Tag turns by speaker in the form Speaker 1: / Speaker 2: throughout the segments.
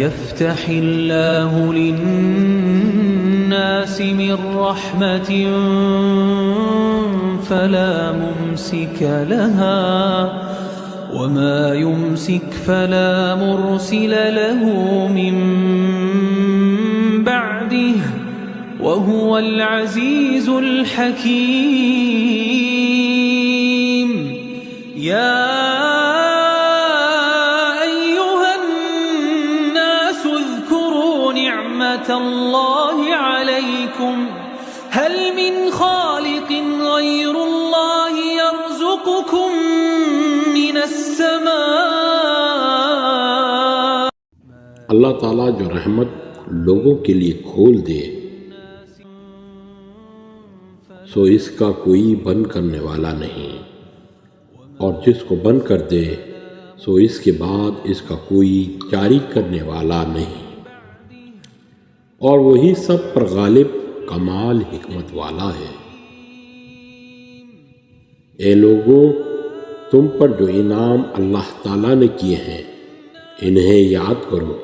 Speaker 1: يفتح الله للناس من رحمة فلا ممسك لها وما يمسك فلا مرسل له من بعده وهو العزيز الحكيم. يا الله عليكم هل من خالق غير الله يرزقكم من السماء।
Speaker 2: अल्लाह ताला जो रहमत लोगों के लिए खोल दे सो इसका कोई बंद करने वाला नहीं, और जिसको बंद कर दे सो इसके बाद इसका कोई जारी करने वाला नहीं, और वही सब पर गालिब कमाल हिकमत वाला है। ए लोगों, तुम पर जो इनाम अल्लाह ताला ने किए हैं इन्हें याद करो।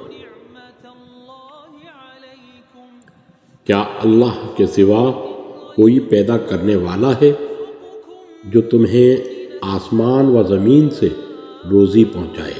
Speaker 2: क्या अल्लाह के सिवा कोई पैदा करने वाला है जो तुम्हें आसमान व ज़मीन से रोज़ी पहुँचाए?